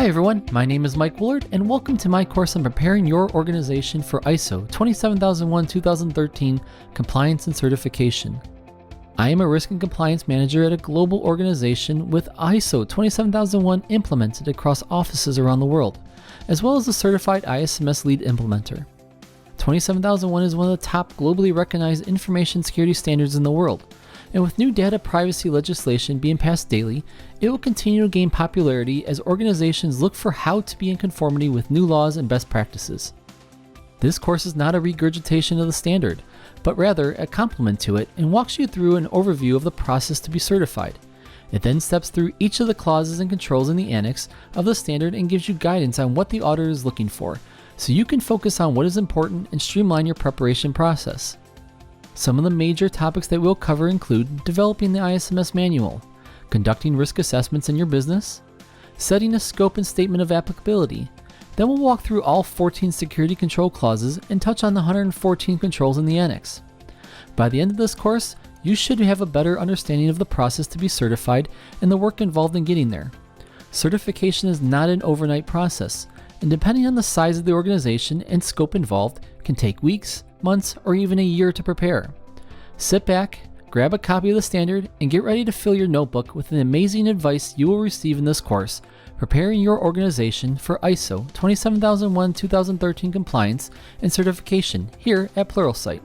Hi everyone, my name is Mike Woolard and welcome to my course on preparing your organization for ISO 27001-2013 compliance and certification. I am a risk and compliance manager at a global organization with ISO 27001 implemented across offices around the world, as well as a certified ISMS lead implementer. 27001 is one of the top globally recognized information security standards in the world, and with new data privacy legislation being passed daily, it will continue to gain popularity as organizations look for how to be in conformity with new laws and best practices. This course is not a regurgitation of the standard, but rather a complement to it and walks you through an overview of the process to be certified. It then steps through each of the clauses and controls in the annex of the standard and gives you guidance on what the auditor is looking for, so you can focus on what is important and streamline your preparation process. Some of the major topics that we'll cover include developing the ISMS manual, conducting risk assessments in your business, setting a scope and statement of applicability. Then we'll walk through all 14 security control clauses and touch on the 114 controls in the annex. By the end of this course, you should have a better understanding of the process to be certified and the work involved in getting there. Certification is not an overnight process, and depending on the size of the organization and scope involved, can take weeks, months, or even a year to prepare. Sit back, grab a copy of the standard, and get ready to fill your notebook with the amazing advice you will receive in this course, preparing your organization for ISO 27001-2013 compliance and certification here at Pluralsight.